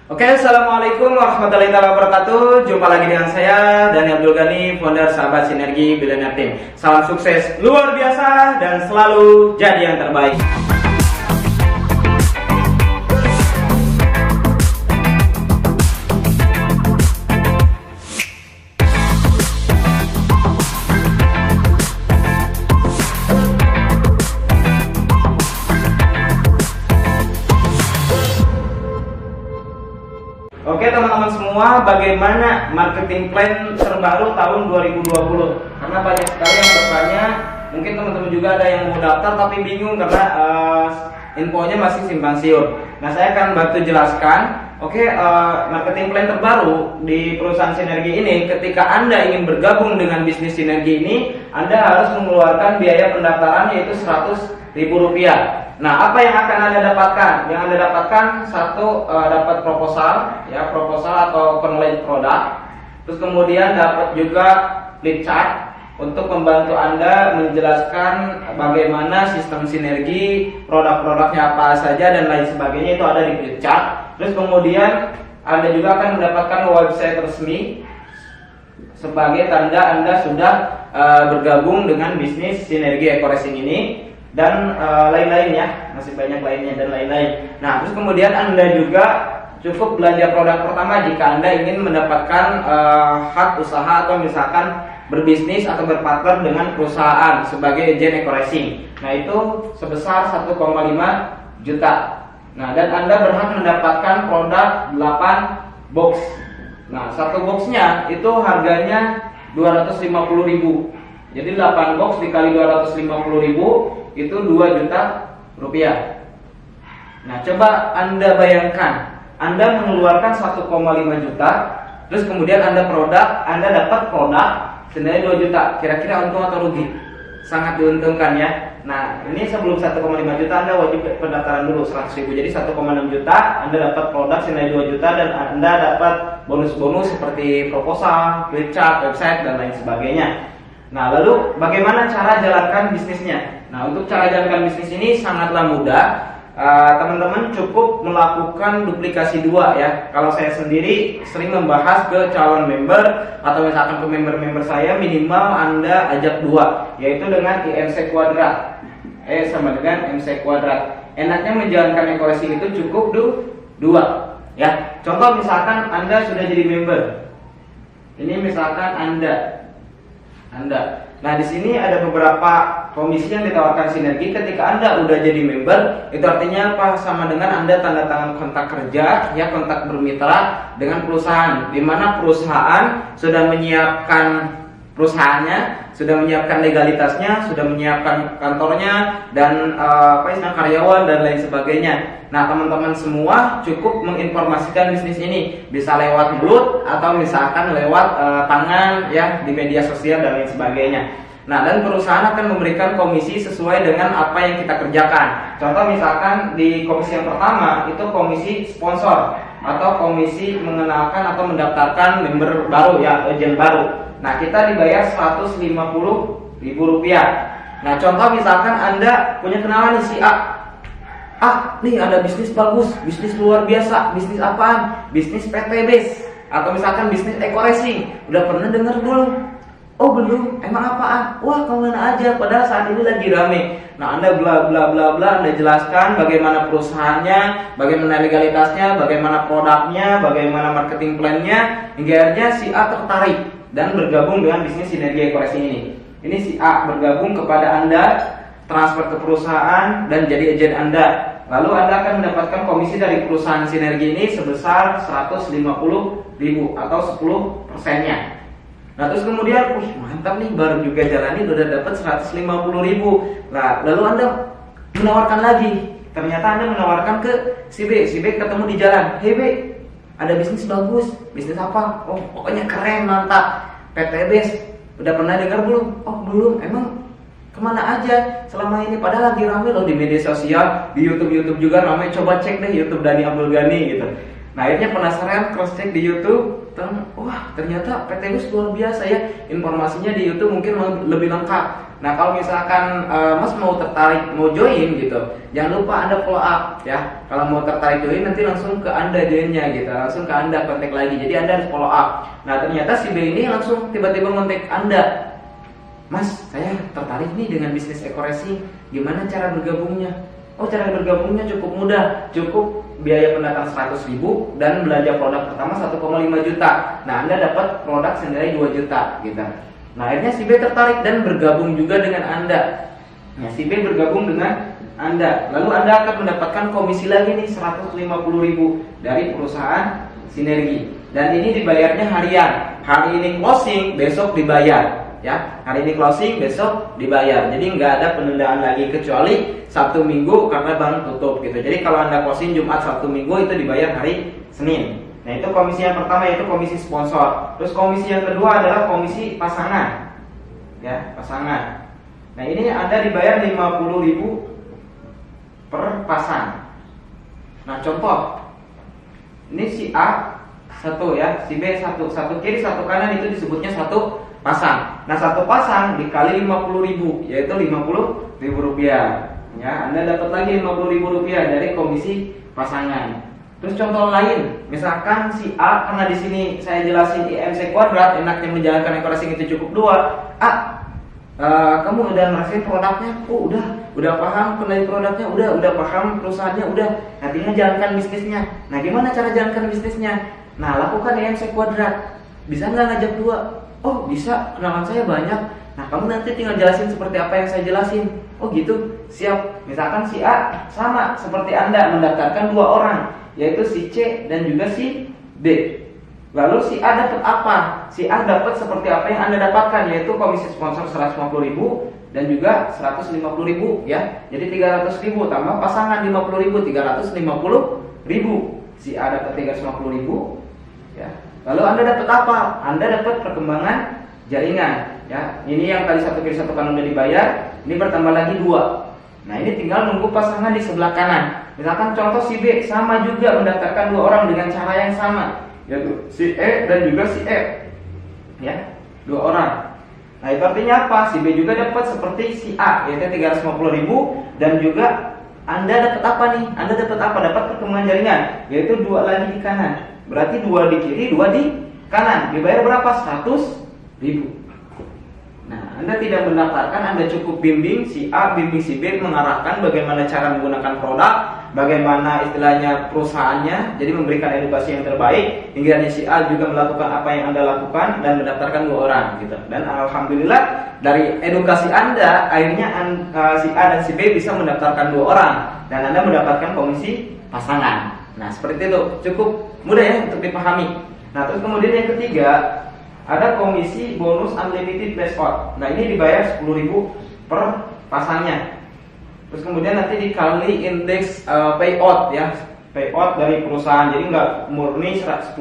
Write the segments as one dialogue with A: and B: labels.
A: Oke, assalamualaikum warahmatullahi wabarakatuh. Jumpa lagi dengan saya Dani Abdul Ghani, founder Sahabat Sinergi Billionaire Team. Salam sukses luar biasa dan selalu jadi yang terbaik. Oke teman-teman semua, bagaimana marketing plan terbaru tahun 2020? Karena banyak sekali yang bertanya, mungkin teman-teman juga ada yang mau daftar tapi bingung karena infonya masih simpang siur. Nah, saya akan bantu jelaskan. Oke, marketing plan terbaru di perusahaan Sinergi ini, ketika Anda ingin bergabung dengan bisnis Sinergi ini, Anda harus mengeluarkan biaya pendaftaran yaitu Rp100.000. Nah, apa yang akan Anda dapatkan? Yang Anda dapatkan satu, dapat proposal, ya, proposal atau knowledge produk. Terus kemudian dapat juga lead chart untuk membantu Anda menjelaskan bagaimana sistem Sinergi, produk-produknya apa saja dan lain sebagainya, itu ada di lead chart. Terus kemudian Anda juga akan mendapatkan website resmi sebagai tanda Anda sudah bergabung dengan bisnis Sinergi Eco Racing ini. Dan lain-lainnya, masih banyak lainnya dan lain-lain. Nah, terus kemudian Anda juga cukup belanja produk pertama jika Anda ingin mendapatkan hak usaha atau misalkan berbisnis atau berpartner dengan perusahaan sebagai agen Eco Racing. Nah, itu sebesar 1,5 juta. Nah, dan Anda berhak mendapatkan produk 8 box. Nah, satu boxnya itu harganya 250.000. Jadi 8 box dikali 250.000 itu 2 juta rupiah. Nah, coba Anda bayangkan, Anda mengeluarkan 1,5 juta, terus kemudian Anda dapat produk senilai 2 juta. Kira-kira untung atau rugi? Sangat diuntungkan ya. Nah, ini sebelum 1,5 juta Anda wajib pendaftaran dulu 100.000. Jadi 1,6 juta Anda dapat produk senilai 2 juta dan Anda dapat bonus-bonus seperti proposal, lead chart, website dan lain sebagainya. Nah, lalu bagaimana cara jalankan bisnisnya? Nah, untuk cara jalankan bisnis ini sangatlah mudah. Teman-teman cukup melakukan duplikasi 2 ya. Kalau saya sendiri sering membahas ke calon member atau misalkan ke member-member saya, minimal Anda ajak 2, yaitu dengan IMC kuadrat. Sama dengan MC kuadrat. Enaknya menjalankan Eco Racing itu cukup 2 ya. Contoh misalkan Anda sudah jadi member. Ini misalkan Anda. Nah, di sini ada beberapa komisi yang ditawarkan Sinergi ketika Anda udah jadi member. Itu artinya apa? Sama dengan Anda tanda tangan kontrak kerja, ya, kontrak bermitra dengan perusahaan, di mana perusahaan sudah menyiapkan perusahaannya, sudah menyiapkan legalitasnya, sudah menyiapkan kantornya dan karyawan dan lain sebagainya. Nah, teman-teman semua cukup menginformasikan bisnis ini, bisa lewat mulut atau misalkan lewat tangan ya di media sosial dan lain sebagainya. Nah, dan perusahaan akan memberikan komisi sesuai dengan apa yang kita kerjakan. Contoh misalkan di komisi yang pertama itu komisi sponsor atau komisi mengenalkan atau mendaftarkan member baru ya, agen baru. Nah, kita dibayar Rp150.000. Nah, contoh misalkan Anda punya kenalan nih si A. Nih ada bisnis bagus, bisnis luar biasa. Bisnis apaan? Bisnis PTBs atau misalkan bisnis Eco Racing. Udah pernah dengar belum? Oh, belum. Emang apaan? Wah, kemana aja? Padahal saat ini lagi rame. Nah, Anda bla bla bla bla, Anda jelaskan bagaimana perusahaannya, bagaimana legalitasnya, bagaimana produknya, bagaimana marketing plan-nya, hingga akhirnya si A tertarik dan bergabung dengan bisnis Sinergi Eco Racing ini. Ini si A bergabung kepada Anda, transfer ke perusahaan dan jadi agen Anda. Lalu Anda akan mendapatkan komisi dari perusahaan Sinergi ini sebesar Rp150.000 atau 10%-nya. Nah, terus kemudian, mantap nih, baru juga jalanin udah dapat Rp150.000. Nah, lalu Anda menawarkan lagi. Ternyata Anda menawarkan ke si B. Si B ketemu di jalan. Hey B, ada bisnis bagus. Bisnis apa? Oh, pokoknya keren, mantap. PTBs. Udah pernah dengar belum? Oh, belum. Emang kemana aja selama ini? Padahal lagi rame loh di media sosial, di YouTube juga ramai. Coba cek deh YouTube Dani Abdul Ghani gitu. Nah akhirnya penasaran, cross check di YouTube, wah ternyata PT Gus luar biasa ya, informasinya di YouTube mungkin lebih lengkap. Nah kalau misalkan Mas mau tertarik mau join gitu, jangan lupa Anda follow up ya. Kalau mau tertarik join nanti langsung ke Anda joinnya gitu, langsung ke Anda kontak lagi. Jadi Anda harus follow up. Nah ternyata si B ini langsung tiba-tiba kontak Anda, Mas saya tertarik nih dengan bisnis eco-racing, gimana cara bergabungnya? Oh cara bergabungnya cukup mudah, cukup biaya pendaftaran 100.000 dan belanja produk pertama 1,5 juta. Nah Anda dapat produk senilai 2 juta gitu. Nah akhirnya si B tertarik dan bergabung juga dengan Anda. Nah si B bergabung dengan Anda, lalu Anda akan mendapatkan komisi lagi nih 150.000 dari perusahaan Sinergi. Dan ini dibayarnya harian. Hari ini closing, besok dibayar. Ya, hari ini closing, besok dibayar. Jadi nggak ada penundaan lagi kecuali Sabtu Minggu karena bank tutup gitu. Jadi kalau Anda closing Jumat, Sabtu, Minggu itu dibayar hari Senin. Nah itu komisi yang pertama, yaitu komisi sponsor. Terus komisi yang kedua adalah komisi pasangan. Ya, pasangan. Nah ini Anda dibayar 50.000 per pasang. Nah contoh, ini si A satu ya, si B satu kiri satu kanan, itu disebutnya satu pasang. Nah satu pasang dikali 50.000, yaitu 50.000 rupiah. Ya, Anda dapat lagi 50.000 rupiah dari komisi pasangan. Terus contoh lain, misalkan si A, karena di sini saya jelasin IMC kuadrat, enaknya menjalankan eco-racing itu cukup 2. A, kamu udah ngerasain produknya? Oh udah paham kenali produknya, udah paham perusahaannya, udah. Nah tinggal jalankan bisnisnya. Nah gimana cara jalankan bisnisnya? Nah lakukan IMC kuadrat. Bisa nggak ngajak 2? Oh bisa, kenalan saya banyak. Nah kamu nanti tinggal jelasin seperti apa yang saya jelasin. Oh gitu, siap. Misalkan si A sama seperti Anda mendaftarkan 2 orang, yaitu si C dan juga si B. Lalu si A dapat apa? Si A dapat seperti apa yang Anda dapatkan, yaitu komisi sponsor 150.000 dan juga 150.000 ya. Jadi 300.000 tambah pasangan 50.000, 350.000. Si A dapat 350.000 ya. Lalu Anda dapat apa? Anda dapat perkembangan jaringan ya. Ini yang tadi satu kiri satu kanan udah dibayar, ini bertambah lagi 2. Nah ini tinggal nunggu pasangan di sebelah kanan. Misalkan contoh si B sama juga mendaftarkan 2 orang dengan cara yang sama, yaitu si E dan juga si E ya, 2 orang. Nah itu artinya apa? Si B juga dapat seperti si A, yaitu 350.000, dan juga Anda dapat apa nih? Anda dapat apa? Dapat perkembangan jaringan, yaitu 2 lagi di kanan. Berarti 2 di kiri, 2 di kanan. Dibayar berapa? 100.000. Nah, Anda tidak mendaftarkan, Anda cukup bimbing si A, bimbing si B, mengarahkan bagaimana cara menggunakan produk, bagaimana istilahnya perusahaannya, jadi memberikan edukasi yang terbaik, hingga si A juga melakukan apa yang Anda lakukan dan mendaftarkan 2 orang gitu. Dan alhamdulillah dari edukasi Anda, akhirnya si A dan si B bisa mendaftarkan 2 orang dan Anda mendapatkan komisi pasangan. Nah, seperti itu, cukup mudah ya untuk dipahami. Nah, terus kemudian yang ketiga, ada komisi bonus unlimited payout. Nah ini dibayar 10.000 per pasangnya. Terus kemudian nanti dikali indeks payout ya, payout dari perusahaan. Jadi nggak murni 10.000.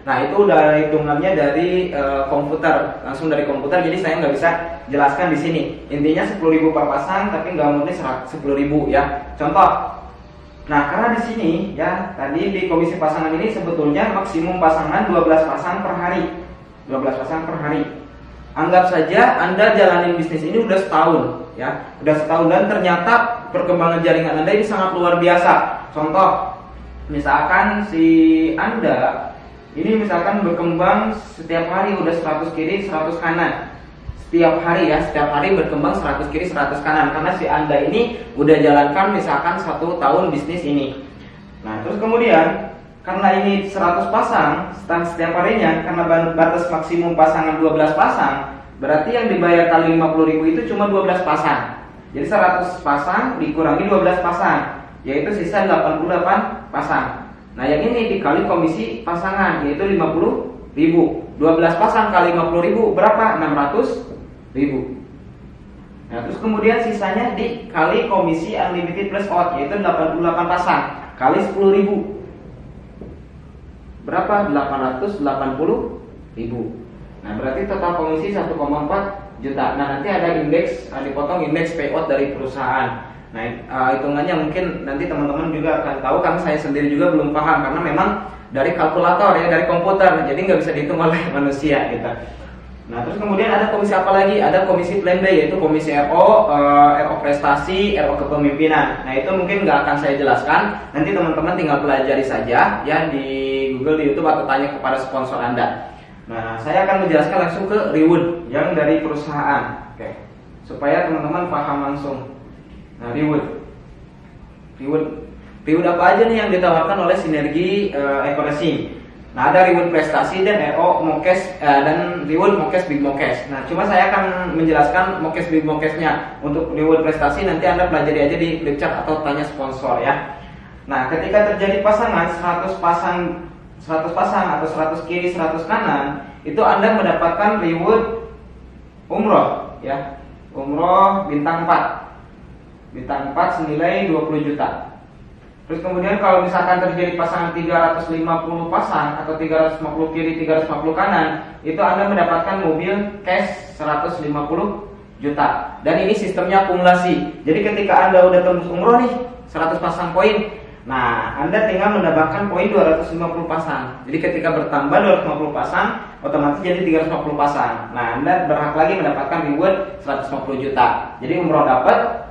A: Nah itu udah hitungannya dari komputer, langsung dari komputer. Jadi saya nggak bisa jelaskan di sini. Intinya 10.000 per pasang, tapi nggak murni 10.000 ya. Contoh. Nah karena di sini ya, tadi di komisi pasangan ini sebetulnya maksimum pasangan 12 pasang per hari. 12 pasang per hari. Anggap saja Anda jalanin bisnis ini udah setahun ya. Udah setahun dan ternyata perkembangan jaringan Anda ini sangat luar biasa. Contoh, misalkan si Anda ini misalkan berkembang setiap hari udah 100 kiri 100 kanan. Setiap hari ya, setiap hari berkembang 100 kiri 100 kanan. Karena si Anda ini udah jalankan misalkan 1 tahun bisnis ini. Nah terus kemudian karena ini 100 pasang setiap harinya, karena batas maksimum pasangan 12 pasang, berarti yang dibayar kali 50.000 itu cuma 12 pasang. Jadi 100 pasang dikurangi 12 pasang, yaitu sisa 88 pasang. Nah yang ini dikali komisi pasangan, yaitu 50.000. 12 pasang kali 50.000 berapa? 600.000. Nah terus kemudian sisanya dikali komisi unlimited plus out, yaitu 88 pasang kali 10.000. Berapa? 880.000. Nah berarti total komisi 1,4 juta. Nah nanti ada indeks, dipotong indeks payout dari perusahaan. Nah hitungannya mungkin nanti teman-teman juga akan tahu, karena saya sendiri juga belum paham, karena memang dari kalkulator ya, dari komputer, jadi nggak bisa dihitung oleh manusia gitu. Nah, terus kemudian ada komisi apa lagi? Ada komisi plan B, yaitu komisi RO, RO prestasi, RO kepemimpinan. Nah, itu mungkin nggak akan saya jelaskan. Nanti teman-teman tinggal pelajari saja ya di Google, di YouTube, atau tanya kepada sponsor Anda. Nah, saya akan menjelaskan langsung ke reward yang dari perusahaan, oke, supaya teman-teman paham langsung. Nah, reward apa aja nih yang ditawarkan oleh Sinergi Eco-Racing? Nah, ada reward prestasi dan RO Mokes dan reward Mokes Big Mokes. Nah, cuma saya akan menjelaskan Mokes Big Mokesnya. Untuk reward prestasi nanti Anda pelajari aja di flip chart atau tanya sponsor ya. Nah, ketika terjadi pasangan 100 pasang atau 100 kiri 100 kanan, itu Anda mendapatkan reward umroh ya. Umroh bintang 4. Bintang 4 senilai 20 juta. Terus kemudian kalau misalkan terjadi pasangan 350 pasang atau 350 kiri 350 kanan, itu Anda mendapatkan mobil cash 150 juta. Dan ini sistemnya akumulasi. Jadi ketika Anda udah tembus umroh nih 100 pasang poin, nah Anda tinggal mendapatkan poin 250 pasang. Jadi ketika bertambah 250 pasang, otomatis jadi 350 pasang. Nah, Anda berhak lagi mendapatkan reward 150 juta. Jadi umroh dapat,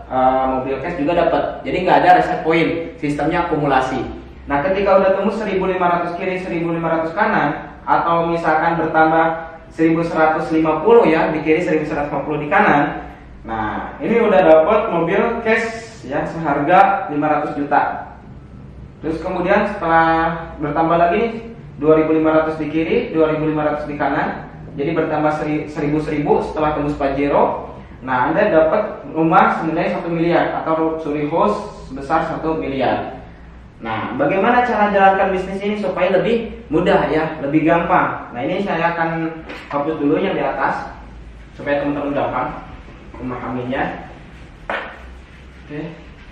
A: mobil cash juga dapat. Jadi nggak ada reset poin, sistemnya akumulasi. Nah, ketika udah tembus 1500 kiri 1500 kanan, atau misalkan bertambah 1150 ya di kiri 1150 di kanan, nah ini udah dapat mobil cash ya seharga 500 juta. Terus kemudian setelah bertambah lagi 2500 di kiri 2500 di kanan, jadi bertambah 1000 setelah tembus Pajero. Nah, Anda dapat rumah senilai 1 miliar atau luxury house sebesar 1 miliar. Nah, bagaimana cara jalankan bisnis ini supaya lebih mudah ya, lebih gampang. Nah, ini saya akan hapus dulu yang di atas supaya teman-teman gampang memahaminya. Oke.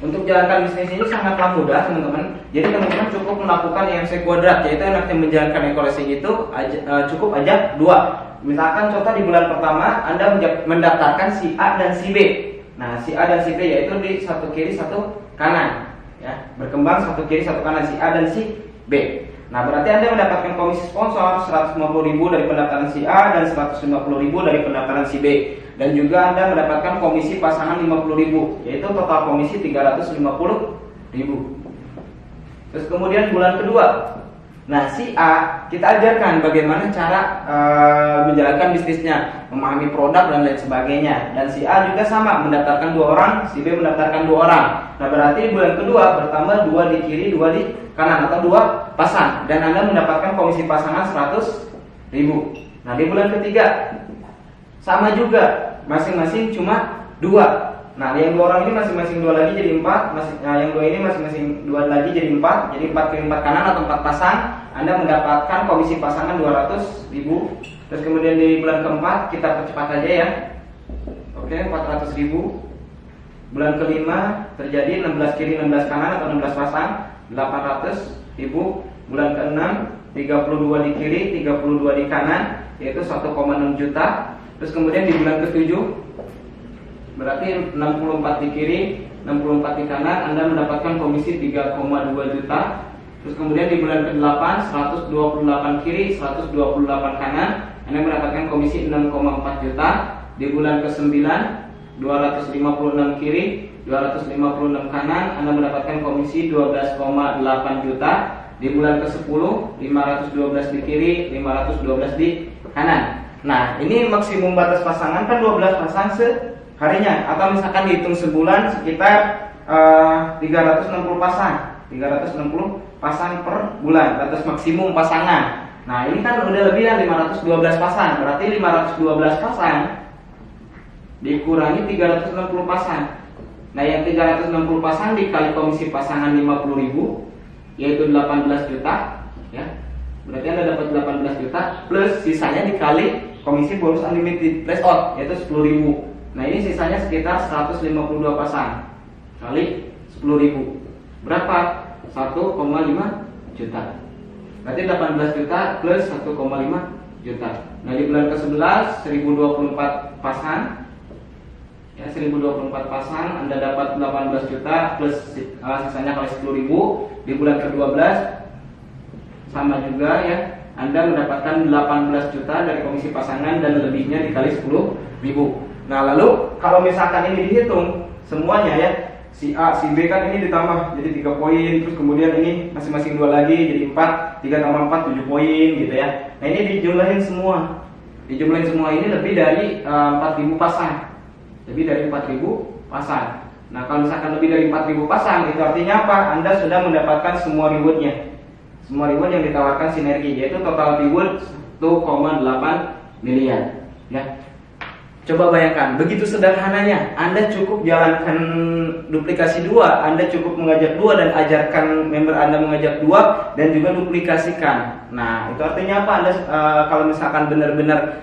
A: Untuk jalankan bisnis ini sangatlah mudah, teman-teman. Jadi teman-teman cukup melakukan IMC kuadrat, yaitu yang menjalankan Eco-Racing itu cukup aja 2. Misalkan contoh di bulan pertama Anda mendaftarkan si A dan si B. Nah, si A dan si B yaitu di satu kiri satu kanan ya, berkembang satu kiri satu kanan, si A dan si B. Nah, berarti Anda mendapatkan komisi sponsor 150.000 dari pendaftaran si A dan 150.000 dari pendaftaran si B. Dan juga Anda mendapatkan komisi pasangan 50.000, yaitu total komisi 350.000. Terus kemudian bulan kedua, nah si A kita ajarkan bagaimana cara menjalankan bisnisnya, memahami produk dan lain sebagainya. Dan si A juga sama, mendaftarkan 2 orang, si B mendaftarkan 2 orang. Nah, berarti di bulan kedua bertambah 2 di kiri 2 di kanan atau 2 pasang, dan Anda mendapatkan komisi pasangan 100.000. Nah, di bulan ketiga sama juga, masing-masing cuma 2. Nah, yang 2 orang ini masing-masing 2 lagi jadi 4. Yang 2 ini masing-masing 2 lagi jadi 4. Jadi 4 kiri 4 kanan atau 4 pasang, Anda mendapatkan komisi pasangan 200.000. Terus kemudian di bulan keempat kita percepat aja ya. Oke, 400.000. Bulan kelima terjadi 16 kiri 16 kanan atau 16 pasang, 800.000. Bulan keenam 32 di kiri 32 di kanan, yaitu 1,6 juta. Terus kemudian di bulan ke-7 berarti 64 di kiri 64 di kanan, Anda mendapatkan komisi 3,2 juta. Terus kemudian di bulan ke-8 128 kiri 128 kanan, Anda mendapatkan komisi 6,4 juta. Di bulan ke-9 256 kiri 256 kanan, Anda mendapatkan komisi 12,8 juta. Di bulan ke-10 512 di kiri 512 di kanan. Nah, ini maksimum batas pasangan kan 12 pasang seharinya, atau misalkan dihitung sebulan sekitar 360 pasang. 360 pasang per bulan, batas maksimum pasangan. Nah, ini kan udah lebih ya 512 pasang. Berarti 512 pasang dikurangi 360 pasang. Nah, yang 360 pasang dikali komisi pasangan 50.000, yaitu 18 juta ya. Berarti Anda dapat 18 juta plus sisanya dikali komisi bonus unlimited flash out, yaitu 10.000. Nah, ini sisanya sekitar 152 pasang kali 10.000. Berapa? 1,5 juta. Berarti 18 juta plus 1,5 juta. Nah, di bulan ke-11 1024 pasang. Ya, 1024 pasang Anda dapat 18 juta plus sisanya kali 10.000. Di bulan ke-12 sama juga ya, Anda mendapatkan 18 juta dari komisi pasangan dan lebihnya dikali 10.000. Nah, lalu kalau misalkan ini dihitung semuanya ya, si A, si B kan ini ditambah jadi 3 poin, terus kemudian ini masing-masing 2 lagi jadi 4, 3 tambah 4 7 poin gitu ya. Nah, ini dijumlahin semua. Dijumlahin semua ini lebih dari 4.000 pasang. Lebih dari 4.000 pasang. Nah, kalau misalkan lebih dari 4.000 pasang, itu artinya apa? Anda sudah mendapatkan semua rewardnya. Semua reward yang ditawarkan sinergi, yaitu total reward 1,8 miliar. Ya, coba bayangkan, begitu sederhananya. Anda cukup jalankan duplikasi 2, Anda cukup mengajak 2 dan ajarkan member Anda mengajak 2 dan juga duplikasikan. Nah, itu artinya apa? Anda kalau misalkan benar-benar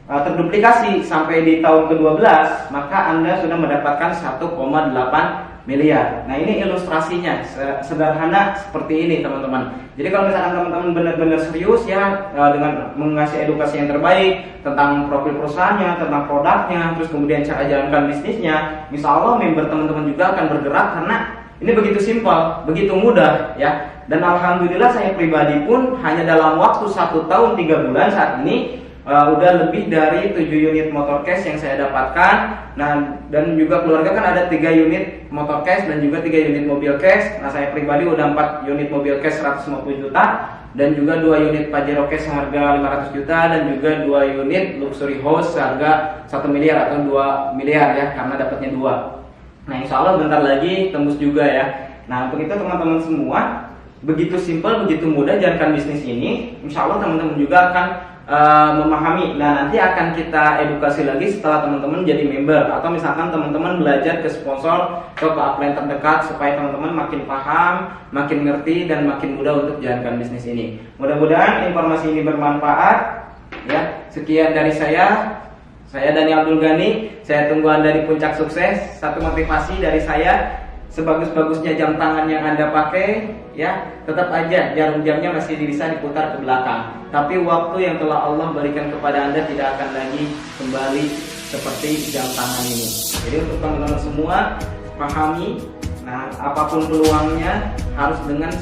A: terduplikasi sampai di tahun ke-12, maka Anda sudah mendapatkan 1,8 miliar. Nah, ini ilustrasinya sederhana seperti ini teman-teman. Jadi kalau misalkan teman-teman benar-benar serius ya dengan mengasih edukasi yang terbaik tentang profil perusahaannya, tentang produknya, terus kemudian cara jalankan bisnisnya, insya Allah member teman-teman juga akan bergerak karena ini begitu simpel, begitu mudah ya. Dan alhamdulillah saya pribadi pun hanya dalam waktu 1 tahun 3 bulan saat ini udah lebih dari 7 unit motor cash yang saya dapatkan. Nah, dan juga keluarga kan ada 3 unit motor cash dan juga 3 unit mobil cash. Nah, saya pribadi udah 4 unit mobil cash 150 juta dan juga 2 unit Pajero cash harga 500 juta dan juga 2 unit luxury house harga 1 miliar atau 2 miliar ya, karena dapatnya 2. Nah, insya Allah bentar lagi tembus juga ya. Nah, untuk itu teman-teman semua, begitu simpel, begitu mudah jalankan bisnis ini. Insya Allah teman-teman juga akan memahami. Nah, nanti akan kita edukasi lagi setelah teman-teman jadi member, atau misalkan teman-teman belajar ke sponsor, ke upline terdekat, supaya teman-teman makin paham, makin ngerti dan makin mudah untuk jalankan bisnis ini. Mudah-mudahan informasi ini bermanfaat ya. Sekian dari saya Dani Abdul Ghani. Saya tunggu Anda di puncak sukses. Satu motivasi dari saya, sebagus-bagusnya jam tangan yang Anda pakai ya, tetap aja jarum jamnya masih bisa diputar ke belakang, tapi waktu yang telah Allah berikan kepada Anda tidak akan lagi kembali seperti jam tangan ini. Jadi untuk teman-teman semua, pahami, nah apapun peluangnya harus dengan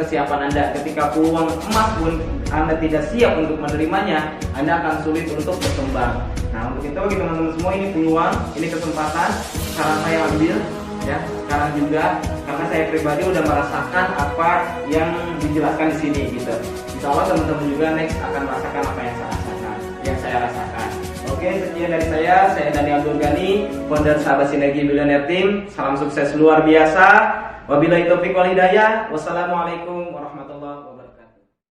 A: kesiapan Anda. Ketika peluang emas pun Anda tidak siap untuk menerimanya, Anda akan sulit untuk berkembang. Nah, untuk itu bagi teman-teman semua, ini peluang, ini kesempatan, sekarang saya ambil ya, sekarang juga, karena saya pribadi udah merasakan apa yang dijelaskan di sini gitu. Insya Allah teman-teman juga next akan merasakan apa yang saya rasakan. Oke, sekian dari saya Dani Abdul Ghani, founder Sahabat Sinergi Billionaire Team. Salam sukses luar biasa. Wabillahi taufiq wal hidayah. Wassalamualaikum